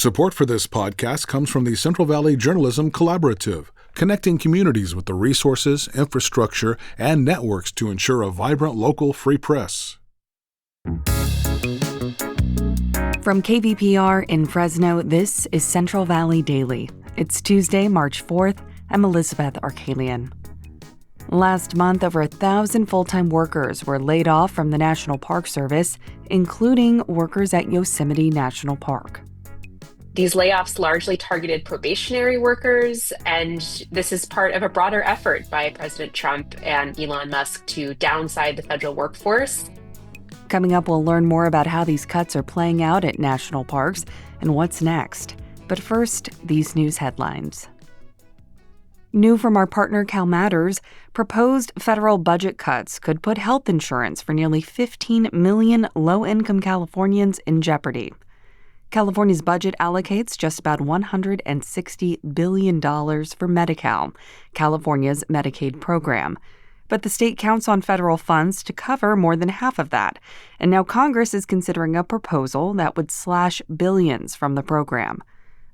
Support for this podcast comes from the Central Valley Journalism Collaborative, connecting communities with the resources, infrastructure, and networks to ensure a vibrant local free press. From KVPR in Fresno, this is Central Valley Daily. It's Tuesday, March 4th. I'm Elizabeth Arkalian. Last month, over 1,000 full-time workers were laid off from the National Park Service, including workers at Yosemite National Park. These layoffs largely targeted probationary workers, and this is part of a broader effort by President Trump and Elon Musk to downsize the federal workforce. Coming up, we'll learn more about how these cuts are playing out at national parks and what's next. But first, these news headlines. New from our partner CalMatters, proposed federal budget cuts could put health insurance for nearly 15 million low-income Californians in jeopardy. California's budget allocates just about $160 billion for Medi-Cal, California's Medicaid program. But the state counts on federal funds to cover more than half of that. And now Congress is considering a proposal that would slash billions from the program.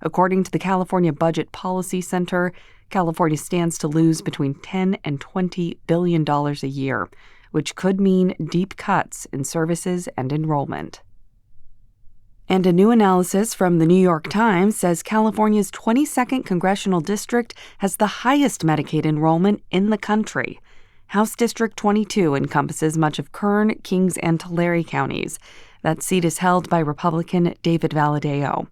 According to the California Budget Policy Center, California stands to lose between $10 and $20 billion a year, which could mean deep cuts in services and enrollment. And a new analysis from the New York Times says California's 22nd congressional district has the highest Medicaid enrollment in the country. House District 22 encompasses much of Kern, Kings, and Tulare counties. That seat is held by Republican David Valadao.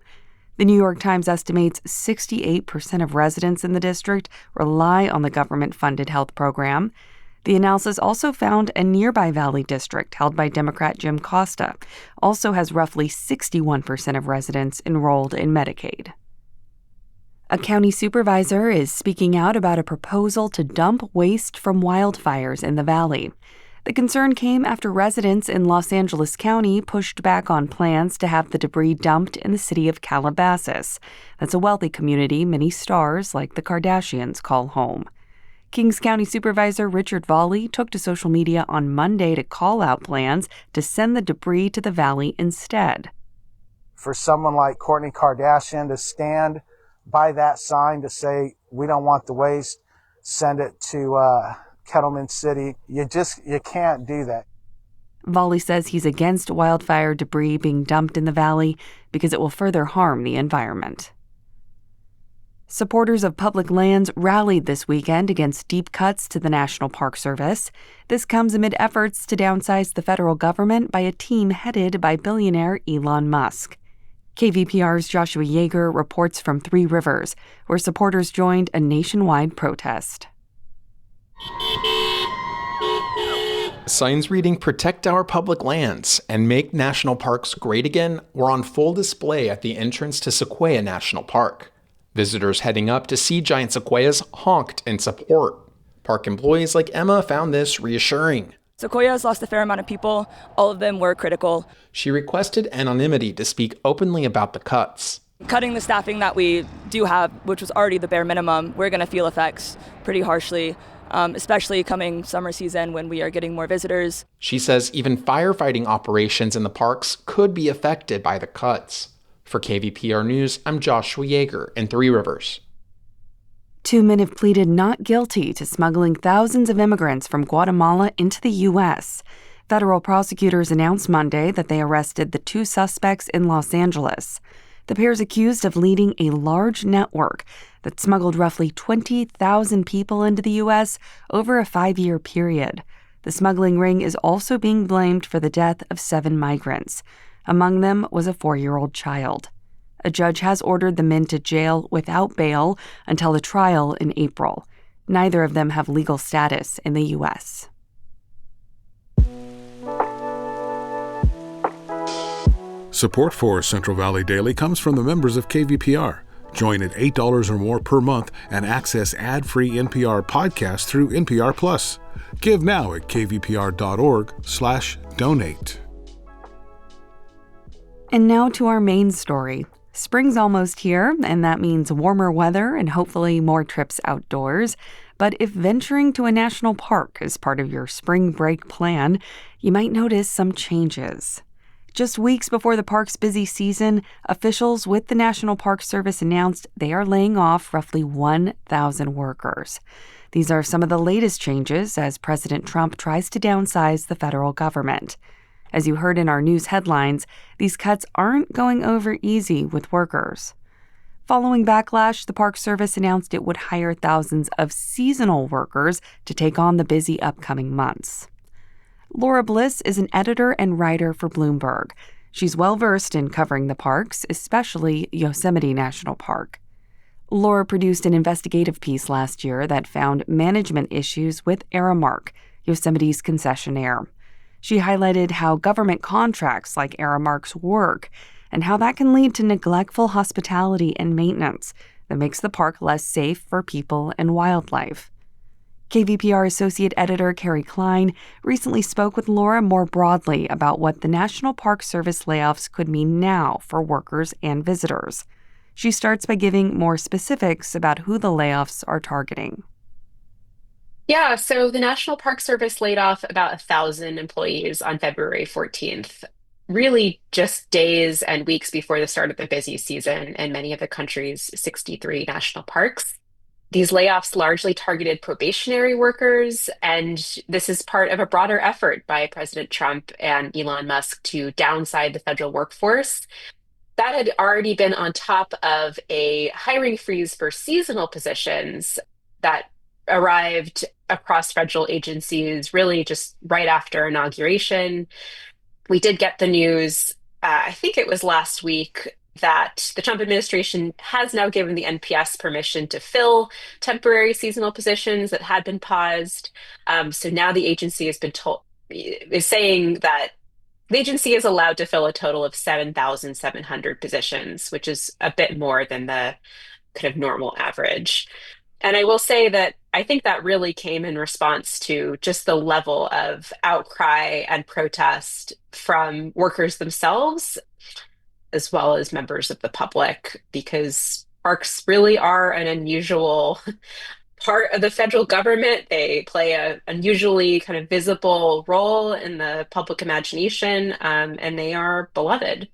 The New York Times estimates 68% of residents in the district rely on the government-funded health program. The analysis also found a nearby Valley district held by Democrat Jim Costa also has roughly 61% of residents enrolled in Medicaid. A county supervisor is speaking out about a proposal to dump waste from wildfires in the valley. The concern came after residents in Los Angeles County pushed back on plans to have the debris dumped in the city of Calabasas. That's a wealthy community many stars like the Kardashians call home. Kings County Supervisor Richard Volley took to social media on Monday to call out plans to send the debris to the valley instead. For someone like Kourtney Kardashian to stand by that sign to say, we don't want the waste, send it to Kettleman City. You can't do that. Volley says he's against wildfire debris being dumped in the valley because it will further harm the environment. Supporters of public lands rallied this weekend against deep cuts to the National Park Service. This comes amid efforts to downsize the federal government by a team headed by billionaire Elon Musk. KVPR's Joshua Yeager reports from Three Rivers, where supporters joined a nationwide protest. Signs reading "Protect Our Public Lands" and "Make National Parks Great Again" were on full display at the entrance to Sequoia National Park. Visitors heading up to see giant sequoias honked in support. Park employees like Emma found this reassuring. Sequoia has lost a fair amount of people. All of them were critical. She requested anonymity to speak openly about the cuts. Cutting the staffing that we do have, which was already the bare minimum, we're going to feel effects pretty harshly, especially coming summer season when we are getting more visitors. She says even firefighting operations in the parks could be affected by the cuts. For KVPR News, I'm Joshua Yeager in Three Rivers. 2 men have pleaded not guilty to smuggling thousands of immigrants from Guatemala into the U.S. Federal prosecutors announced Monday that they arrested the 2 suspects in Los Angeles. The pair is accused of leading a large network that smuggled roughly 20,000 people into the U.S. over a 5-year period. The smuggling ring is also being blamed for the death of 7 migrants. Among them was a 4-year-old child. A judge has ordered the men to jail without bail until the trial in April. Neither of them have legal status in the U.S. Support for Central Valley Daily comes from the members of KVPR. Join at $8 or more per month and access ad-free NPR podcasts through NPR Plus. Give now at kvpr.org/donate. And now to our main story. Spring's almost here, and that means warmer weather and hopefully more trips outdoors. But if venturing to a national park is part of your spring break plan, you might notice some changes. Just weeks before the park's busy season, officials with the National Park Service announced they are laying off roughly 1,000 workers. These are some of the latest changes as President Trump tries to downsize the federal government. As you heard in our news headlines, these cuts aren't going over easy with workers. Following backlash, the Park Service announced it would hire thousands of seasonal workers to take on the busy upcoming months. Laura Bliss is an editor and writer for Bloomberg. She's well-versed in covering the parks, especially Yosemite National Park. Laura produced an investigative piece last year that found management issues with Aramark, Yosemite's concessionaire. She highlighted how government contracts like Aramark's work and how that can lead to neglectful hospitality and maintenance that makes the park less safe for people and wildlife. KVPR Associate Editor Carrie Klein recently spoke with Laura more broadly about what the National Park Service layoffs could mean now for workers and visitors. She starts by giving more specifics about who the layoffs are targeting. Yeah, so the National Park Service laid off about 1,000 employees on February 14th, really just days and weeks before the start of the busy season in many of the country's 63 national parks. These layoffs largely targeted probationary workers, and this is part of a broader effort by President Trump and Elon Musk to downside the federal workforce. That had already been on top of a hiring freeze for seasonal positions that arrived across federal agencies really just right after inauguration. We did get the news, I think it was last week, that the Trump administration has now given the NPS permission to fill temporary seasonal positions that had been paused. So now the agency is saying that the agency is allowed to fill a total of 7,700 positions, which is a bit more than the kind of normal average. And I will say that I think that really came in response to just the level of outcry and protest from workers themselves, as well as members of the public, because parks really are an unusual part of the federal government. They play an unusually kind of visible role in the public imagination, and they are beloved.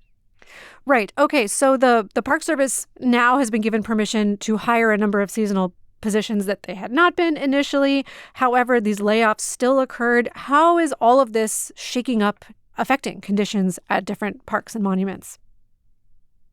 Right. Okay. So the Park Service now has been given permission to hire a number of seasonal positions that they had not been initially. However, these layoffs still occurred. How is all of this shaking up, affecting conditions at different parks and monuments?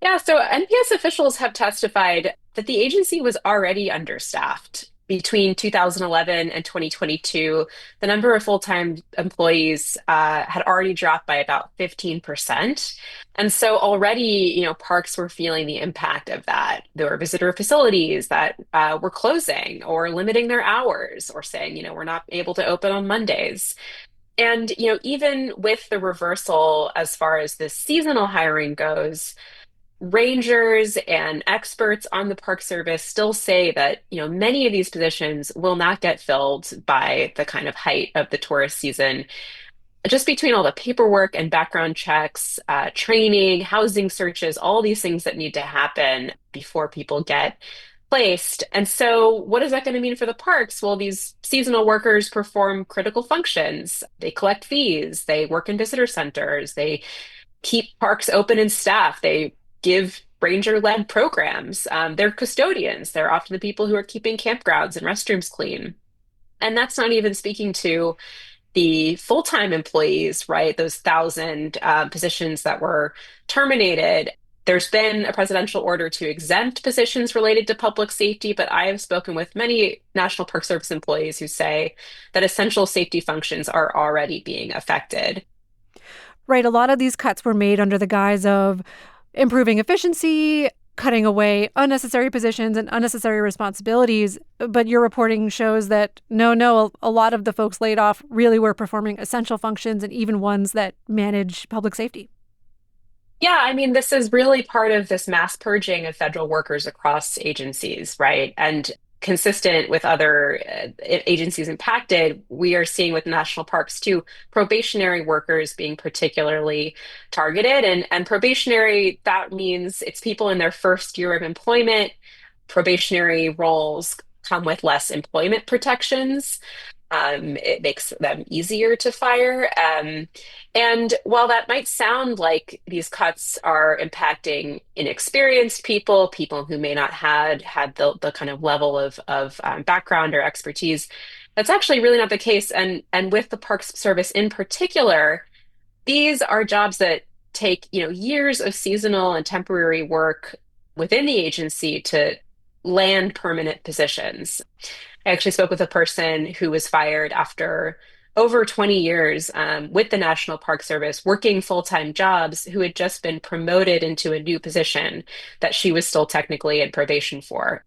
Yeah, so NPS officials have testified that the agency was already understaffed. Between 2011 and 2022, the number of full-time employees had already dropped by about 15%. And so already, parks were feeling the impact of that. There were visitor facilities that were closing or limiting their hours or saying, we're not able to open on Mondays. And, even with the reversal as far as the seasonal hiring goes, rangers and experts on the Park Service still say that, many of these positions will not get filled by the kind of height of the tourist season. Just between all the paperwork and background checks, training, housing searches, all these things that need to happen before people get placed. And so what is that going to mean for the parks? Well, these seasonal workers perform critical functions. They collect fees, they work in visitor centers, they keep parks open and staffed, they give ranger-led programs. They're custodians. They're often the people who are keeping campgrounds and restrooms clean. And that's not even speaking to the full-time employees, right? Those 1,000 positions that were terminated. There's been a presidential order to exempt positions related to public safety, but I have spoken with many National Park Service employees who say that essential safety functions are already being affected. Right. A lot of these cuts were made under the guise of improving efficiency, cutting away unnecessary positions and unnecessary responsibilities. But your reporting shows that no, a lot of the folks laid off really were performing essential functions and even ones that manage public safety. Yeah, I mean, this is really part of this mass purging of federal workers across agencies, right? And consistent with other agencies impacted, we are seeing with national parks too, probationary workers being particularly targeted. And probationary, that means it's people in their first year of employment. Probationary roles come with less employment protections. It makes them easier to fire. And while that might sound like these cuts are impacting inexperienced people, people who may not had the kind of level of background or expertise, that's actually really not the case. And with the Parks Service in particular, these are jobs that take, years of seasonal and temporary work within the agency to land permanent positions. I actually spoke with a person who was fired after over 20 years with the National Park Service, working full-time jobs, who had just been promoted into a new position that she was still technically in probation for.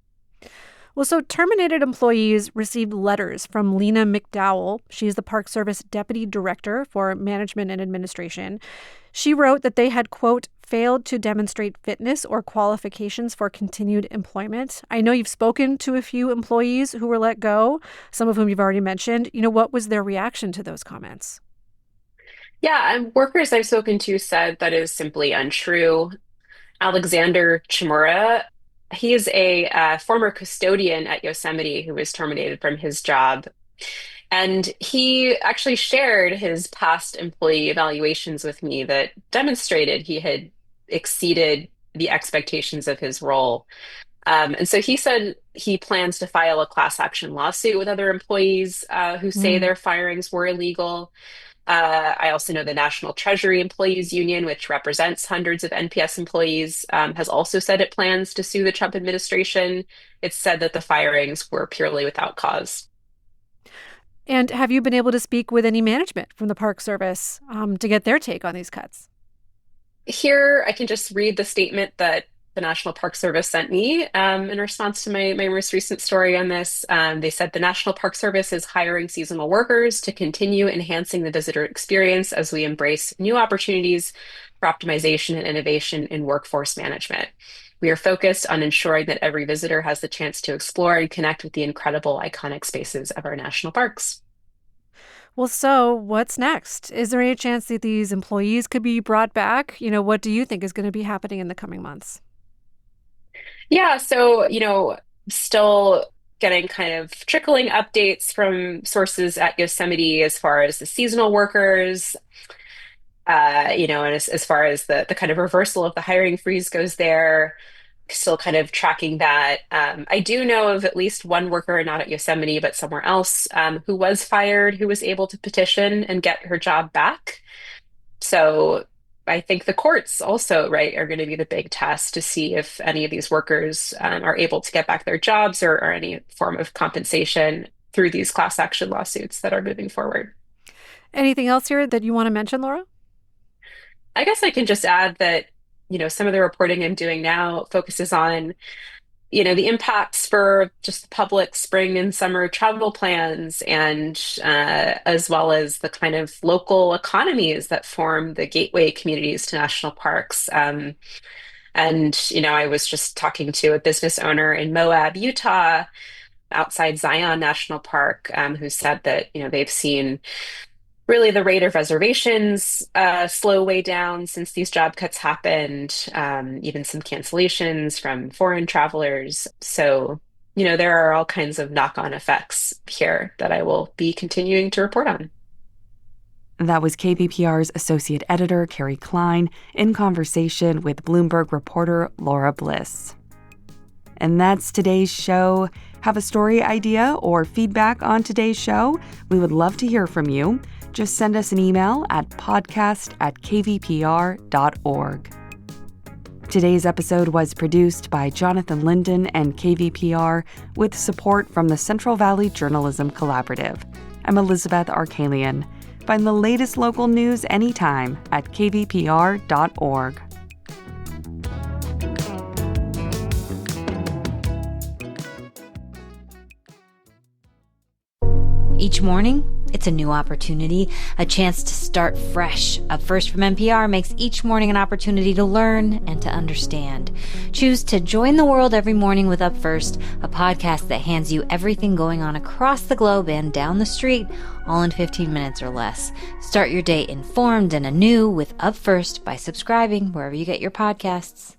Well, so terminated employees received letters from Lena McDowell. She's the Park Service Deputy Director for Management and Administration. She wrote that they had, quote, failed to demonstrate fitness or qualifications for continued employment. I know you've spoken to a few employees who were let go, some of whom you've already mentioned. What was their reaction to those comments? Yeah, and workers I've spoken to said that is simply untrue. Alexander Chimura, he is a former custodian at Yosemite who was terminated from his job. And he actually shared his past employee evaluations with me that demonstrated he had exceeded the expectations of his role. And so he said he plans to file a class action lawsuit with other employees who say their firings were illegal. I also know the National Treasury Employees Union, which represents hundreds of NPS employees, has also said it plans to sue the Trump administration. It's said that the firings were purely without cause. And have you been able to speak with any management from the Park Service to get their take on these cuts? Here, I can just read the statement that the National Park Service sent me in response to my most recent story on this. They said the National Park Service is hiring seasonal workers to continue enhancing the visitor experience as we embrace new opportunities for optimization and innovation in workforce management. We are focused on ensuring that every visitor has the chance to explore and connect with the incredible, iconic spaces of our national parks. Well, so what's next? Is there any chance that these employees could be brought back? What do you think is going to be happening in the coming months? Yeah, so, still getting kind of trickling updates from sources at Yosemite as far as the seasonal workers, and as far as the kind of reversal of the hiring freeze goes there, still kind of tracking that. I do know of at least one worker, not at Yosemite, but somewhere else, who was fired, who was able to petition and get her job back. So I think the courts also, right, are going to be the big test to see if any of these workers are able to get back their jobs or any form of compensation through these class action lawsuits that are moving forward. Anything else here that you want to mention, Laura? I guess I can just add that, some of the reporting I'm doing now focuses on, the impacts for just the public spring and summer travel plans and as well as the kind of local economies that form the gateway communities to national parks. And, I was just talking to a business owner in Moab, Utah, outside Zion National Park, who said that, they've seen really the rate of reservations slow way down since these job cuts happened, even some cancellations from foreign travelers. So, there are all kinds of knock-on effects here that I will be continuing to report on. That was KVPR's Associate Editor, Carrie Klein, in conversation with Bloomberg reporter Laura Bliss. And that's today's show. Have a story idea or feedback on today's show? We would love to hear from you. Just send us an email at podcast@kvpr.org. Today's episode was produced by Jonathan Linden and KVPR with support from the Central Valley Journalism Collaborative. I'm Elizabeth Arkalian. Find the latest local news anytime at kvpr.org. Each morning, it's a new opportunity, a chance to start fresh. Up First from NPR makes each morning an opportunity to learn and to understand. Choose to join the world every morning with Up First, a podcast that hands you everything going on across the globe and down the street, all in 15 minutes or less. Start your day informed and anew with Up First by subscribing wherever you get your podcasts.